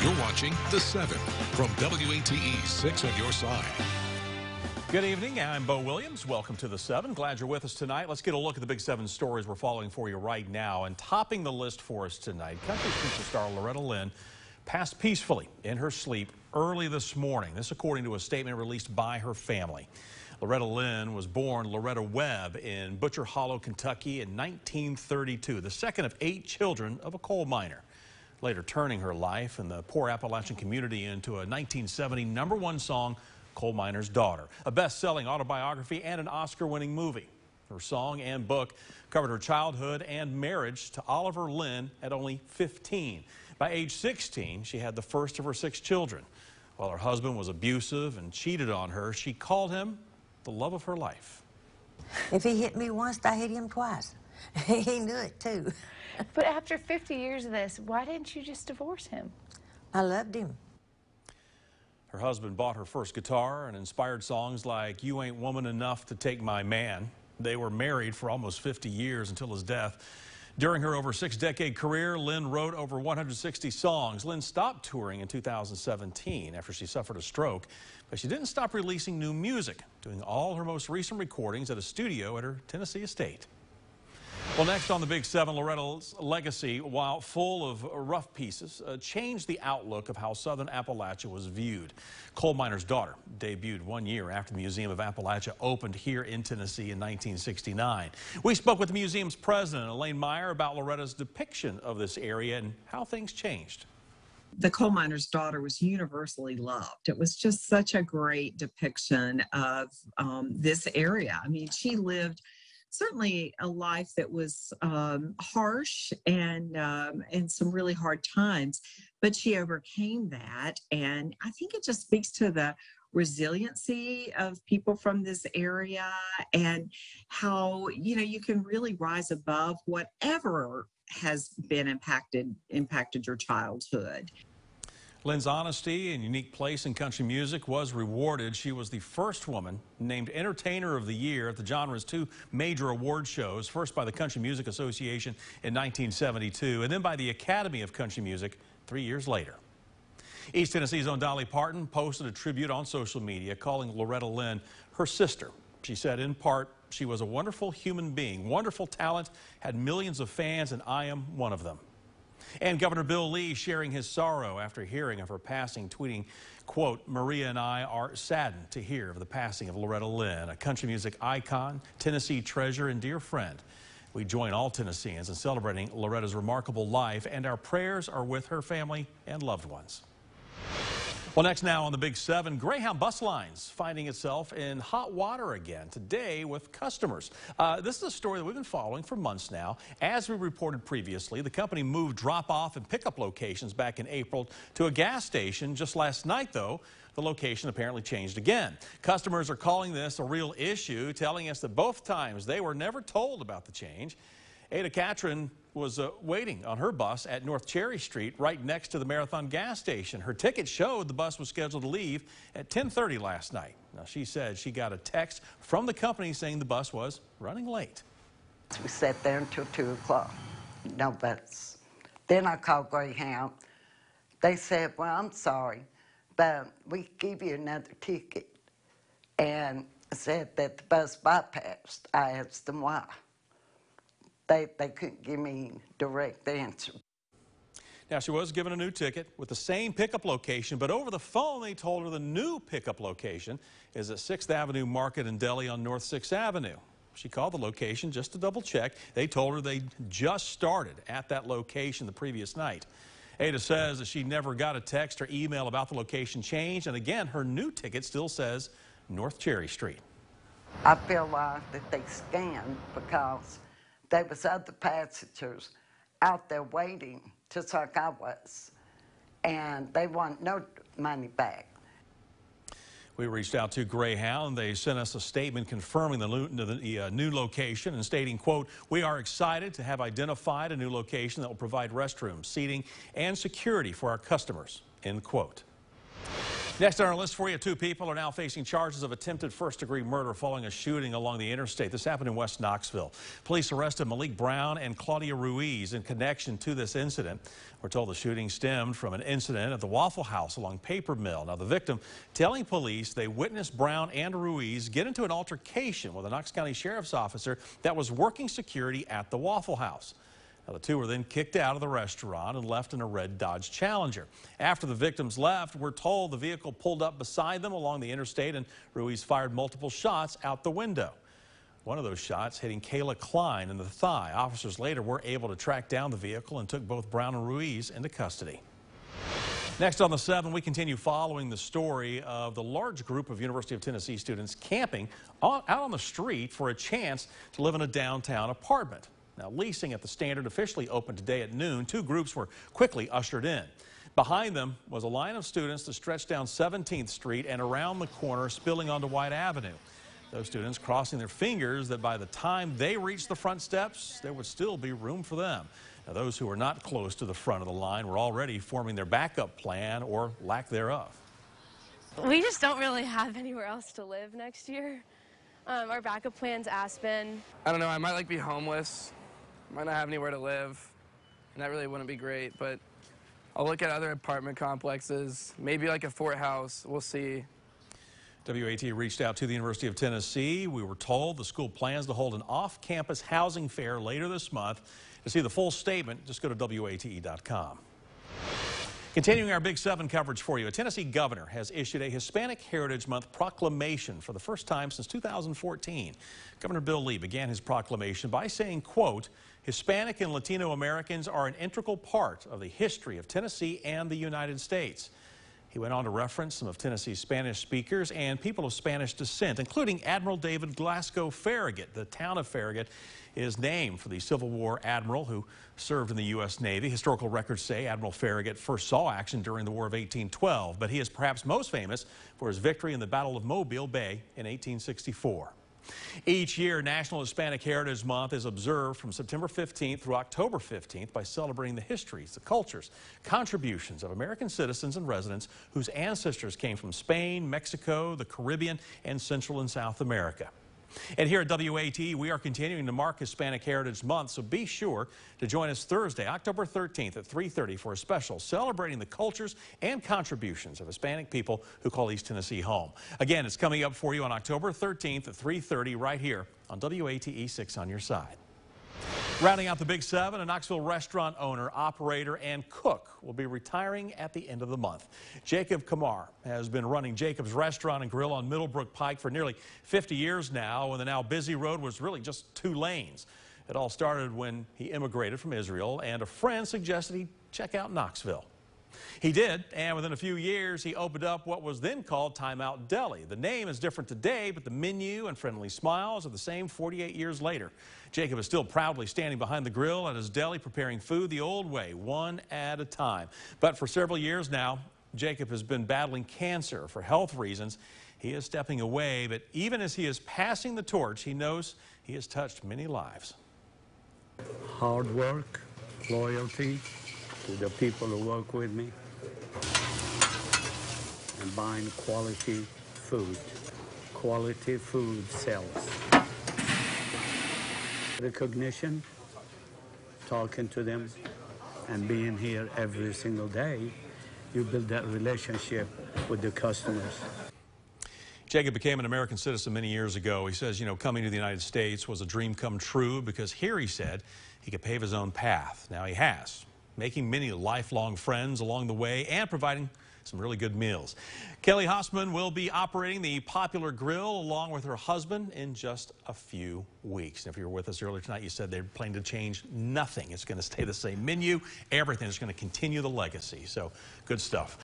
You're watching The 7 from WATE 6 on your side. Good evening. I'm Bo Williams. Welcome to The 7. Glad you're with us tonight. Let's get a look at the Big 7 stories we're following for you right now. And topping the list for us tonight, country superstar Loretta Lynn passed peacefully in her sleep early this morning. This according to a statement released by her family. Loretta Lynn was born Loretta Webb in Butcher Hollow, Kentucky in 1932, the second of 8 children of a coal miner. Later turning her life in the poor Appalachian community into a 1970 #1 song, Coal Miner's Daughter, a best-selling autobiography and an Oscar-winning movie. Her song and book covered her childhood and marriage to Oliver Lynn at only 15. By age 16, she had the first of her 6 children. While her husband was abusive and cheated on her, she called him the love of her life. If he hit me once, I hit him twice. He knew it, too. But after 50 years of this, why didn't you just divorce him? I loved him. Her husband bought her first guitar and inspired songs like You Ain't Woman Enough to Take My Man. They were married for almost 50 years until his death. During her over 6-decade career, Lynn wrote over 160 songs. Lynn stopped touring in 2017 after she suffered a stroke, but she didn't stop releasing new music, doing all her most recent recordings at a studio at her Tennessee estate. Well, next on the Big 7, Loretta's legacy, while full of rough pieces, changed the outlook of how Southern Appalachia was viewed. Coal Miner's Daughter debuted 1 year after the Museum of Appalachia opened here in Tennessee in 1969. We spoke with the museum's president, Elaine Meyer, about Loretta's depiction of this area and how things changed. The Coal Miner's Daughter was universally loved. It was just such a great depiction of this area. I mean, she lived certainly a life that was harsh and some really hard times, but she overcame that. And I think it just speaks to the resiliency of people from this area and how, you know, you can really rise above whatever has been impacted your childhood. Lynn's honesty and unique place in country music was rewarded. She was the first woman named Entertainer of the Year at the genre's 2 major award shows, first by the Country Music Association in 1972 and then by the Academy of Country Music 3 years later. East Tennessee's own Dolly Parton posted a tribute on social media calling Loretta Lynn her sister. She said, in part, she was a wonderful human being, wonderful talent, had millions of fans, and I am one of them. And Governor Bill Lee sharing his sorrow after hearing of her passing, tweeting, quote, Maria and I are saddened to hear of the passing of Loretta Lynn, a country music icon, Tennessee treasure, and dear friend. We join all Tennesseans in celebrating Loretta's remarkable life, and our prayers are with her family and loved ones. Well, next now on the Big 7, Greyhound bus lines finding itself in hot water again, today with customers. This is a story that we've been following for months now. As we reported previously, the company moved drop-off and pickup locations back in April to a gas station. Just last night, though, the location apparently changed again. Customers are calling this a real issue, telling us that both times they were never told about the change. Ada Catron was waiting on her bus at North Cherry Street right next to the Marathon gas station. Her ticket showed the bus was scheduled to leave at 10:30 last night. Now, she said she got a text from the company saying the bus was running late. We sat there until 2 o'clock, no bus. Then I called Greyhound. They said, well, I'm sorry, but we give you another ticket. And said that the bus bypassed. I asked them why. They couldn't give me direct answer. Now, she was given a new ticket with the same pickup location, but over the phone they told her the new pickup location is at 6th Avenue Market and Deli on North 6th Avenue. She called the location just to double check. They told her they just started at that location the previous night. Ada says that she never got a text or email about the location change, and again, her new ticket still says North Cherry Street. I feel like that they scammed because there was other passengers out there waiting, just like I was, and they want no money back. We reached out to Greyhound. They sent us a statement confirming the new location and stating, quote, we are excited to have identified a new location that will provide restrooms, seating, and security for our customers, end quote. Next on our list for you, 2 people are now facing charges of attempted first-degree murder following a shooting along the interstate. This happened in West Knoxville. Police arrested Malik Brown and Claudia Ruiz in connection to this incident. We're told the shooting stemmed from an incident at the Waffle House along Paper Mill. Now, the victim telling police they witnessed Brown and Ruiz get into an altercation with a Knox County Sheriff's officer that was working security at the Waffle House. Now, the 2 were then kicked out of the restaurant and left in a red Dodge Challenger. After the victims left, we're told the vehicle pulled up beside them along the interstate and Ruiz fired multiple shots out the window. One of those shots hitting Kayla Klein in the thigh. Officers later were able to track down the vehicle and took both Brown and Ruiz into custody. Next on the 7, we continue following the story of the large group of University of Tennessee students camping out on the street for a chance to live in a downtown apartment. Now, leasing at the Standard officially opened today at noon. 2 groups were quickly ushered in. Behind them was a line of students that stretched down 17th Street and around the corner, spilling onto White Avenue. Those students crossing their fingers that by the time they reached the front steps, there would still be room for them. Now, those who were not close to the front of the line were already forming their backup plan or lack thereof. We just don't really have anywhere else to live next year. Our backup plan's Aspen. I don't know, I might be homeless. Might not have anywhere to live, and that really wouldn't be great, but I'll look at other apartment complexes, maybe like a Fort House. We'll see. WAT reached out to the University of Tennessee. We were told the school plans to hold an off-campus housing fair later this month. To see the full statement, just go to WATE.com. Continuing our Big 7 coverage for you, a Tennessee governor has issued a Hispanic Heritage Month proclamation for the first time since 2014. Governor Bill Lee began his proclamation by saying, quote, Hispanic and Latino Americans are an integral part of the history of Tennessee and the United States. He went on to reference some of Tennessee's Spanish speakers and people of Spanish descent, including Admiral David Glasgow Farragut. The town of Farragut is named for the Civil War admiral who served in the U.S. Navy. Historical records say Admiral Farragut first saw action during the War of 1812, but he is perhaps most famous for his victory in the Battle of Mobile Bay in 1864. Each year, National Hispanic Heritage Month is observed from September 15th through October 15th by celebrating the histories, the cultures, contributions of American citizens and residents whose ancestors came from Spain, Mexico, the Caribbean, and Central and South America. And here at WAT, we are continuing to mark Hispanic Heritage Month, so be sure to join us Thursday, October 13th at 3:30 for a special celebrating the cultures and contributions of Hispanic people who call East Tennessee home. Again, it's coming up for you on October 13th at 3:30 right here on WATE 6 on your side. Rounding out the Big 7, a Knoxville restaurant owner, operator, and cook will be retiring at the end of the month. Jacob Kamar has been running Jacob's Restaurant and Grill on Middlebrook Pike for nearly 50 years now, when the now busy road was really just 2 lanes. It all started when he immigrated from Israel, and a friend suggested he check out Knoxville. He did, and within a few years, he opened up what was then called Time Out Deli. The name is different today, but the menu and friendly smiles are the same 48 years later. Jacob is still proudly standing behind the grill at his deli, preparing food the old way, one at a time. But for several years now, Jacob has been battling cancer. For health reasons, he is stepping away, but even as he is passing the torch, he knows he has touched many lives. Hard work, loyalty to the people who work with me, and buying quality food. Quality food sells. Recognition, talking to them, and being here every single day, you build that relationship with the customers. Jacob became an American citizen many years ago. He says, coming to the United States was a dream come true because here, he said, he could pave his own path. Now he has, making many lifelong friends along the way and providing some really good meals. Kelly Hossman will be operating the popular grill along with her husband in just a few weeks. And if you were with us earlier tonight, you said they're planning to change nothing. It's going to stay the same menu. Everything is going to continue the legacy. So good stuff.